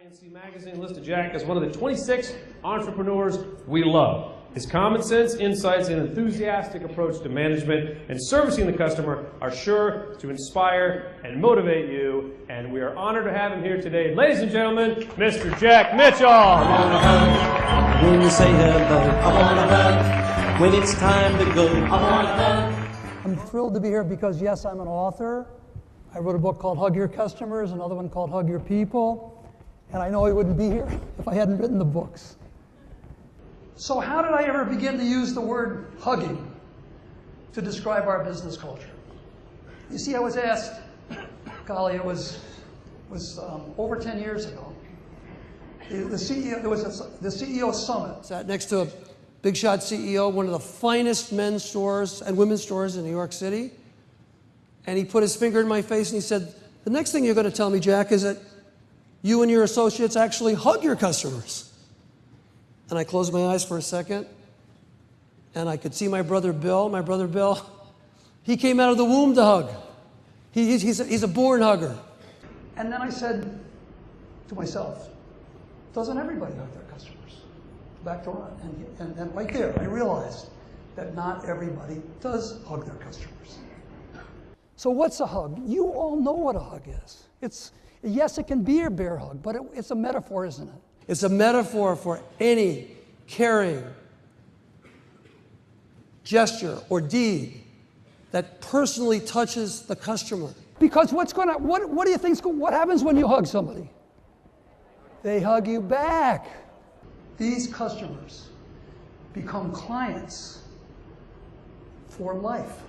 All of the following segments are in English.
INC Magazine listed Jack as one of the 26 entrepreneurs we love. His common sense, insights, and enthusiastic approach to management and servicing the customer are sure to inspire and motivate you, and we are honored to have him here today. Ladies and gentlemen, Mr. Jack Mitchell. I wanna hug when you say hello. I wanna hug when it's time to go. I wanna hug. I'm thrilled to be here because, yes, I'm an author. I wrote a book called Hug Your Customers, another one called Hug Your People. And I know I wouldn't be here if I hadn't written the books. So how did I ever begin to use the word hugging to describe our business culture? You see, I was asked, golly, it was over 10 years ago. The CEO, there was the CEO Summit. Sat next to a big shot CEO, one of the finest men's stores and women's stores in New York City. And he put his finger in my face and he said, the next thing you're going to tell me, Jack, is that you and your associates actually hug your customers. And I closed my eyes for a second, and I could see my brother Bill. My brother Bill, he came out of the womb to hug. He's a born hugger. And then I said to myself, doesn't everybody hug their customers? Back to Ron. And right there, I realized that not everybody does hug their customers. So what's a hug? You all know what a hug is. Yes, it can be a bear hug, but it's a metaphor, isn't it? It's a metaphor for any caring gesture or deed that personally touches the customer. Because what do you think, what happens when you hug somebody? They hug you back. These customers become clients for life.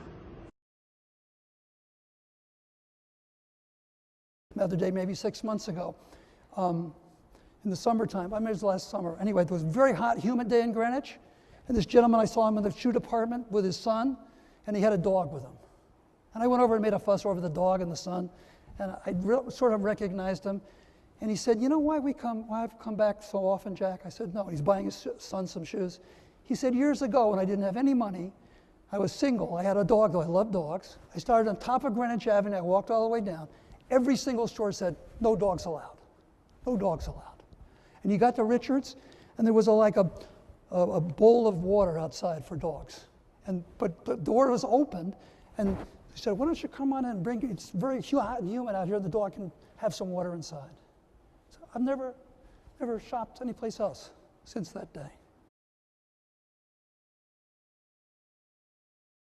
The other day, maybe 6 months ago, in the summertime, I mean it was last summer. Anyway, it was a very hot, humid day in Greenwich, and this gentleman, I saw him in the shoe department with his son, and he had a dog with him. And I went over and made a fuss over the dog and the son, and I sort of recognized him. And he said, you know why I've come back so often, Jack? I said, no. He's buying his son some shoes. He said, years ago, when I didn't have any money, I was single. I had a dog, though I love dogs. I started on top of Greenwich Avenue. I walked all the way down. Every single store said, no dogs allowed. No dogs allowed. And you got to Richards, and there was like a bowl of water outside for dogs. But the door was opened, and they said, why don't you come on in and bring it? It's very hot and humid out here. The dog can have some water inside. So I've never shopped anyplace else since that day.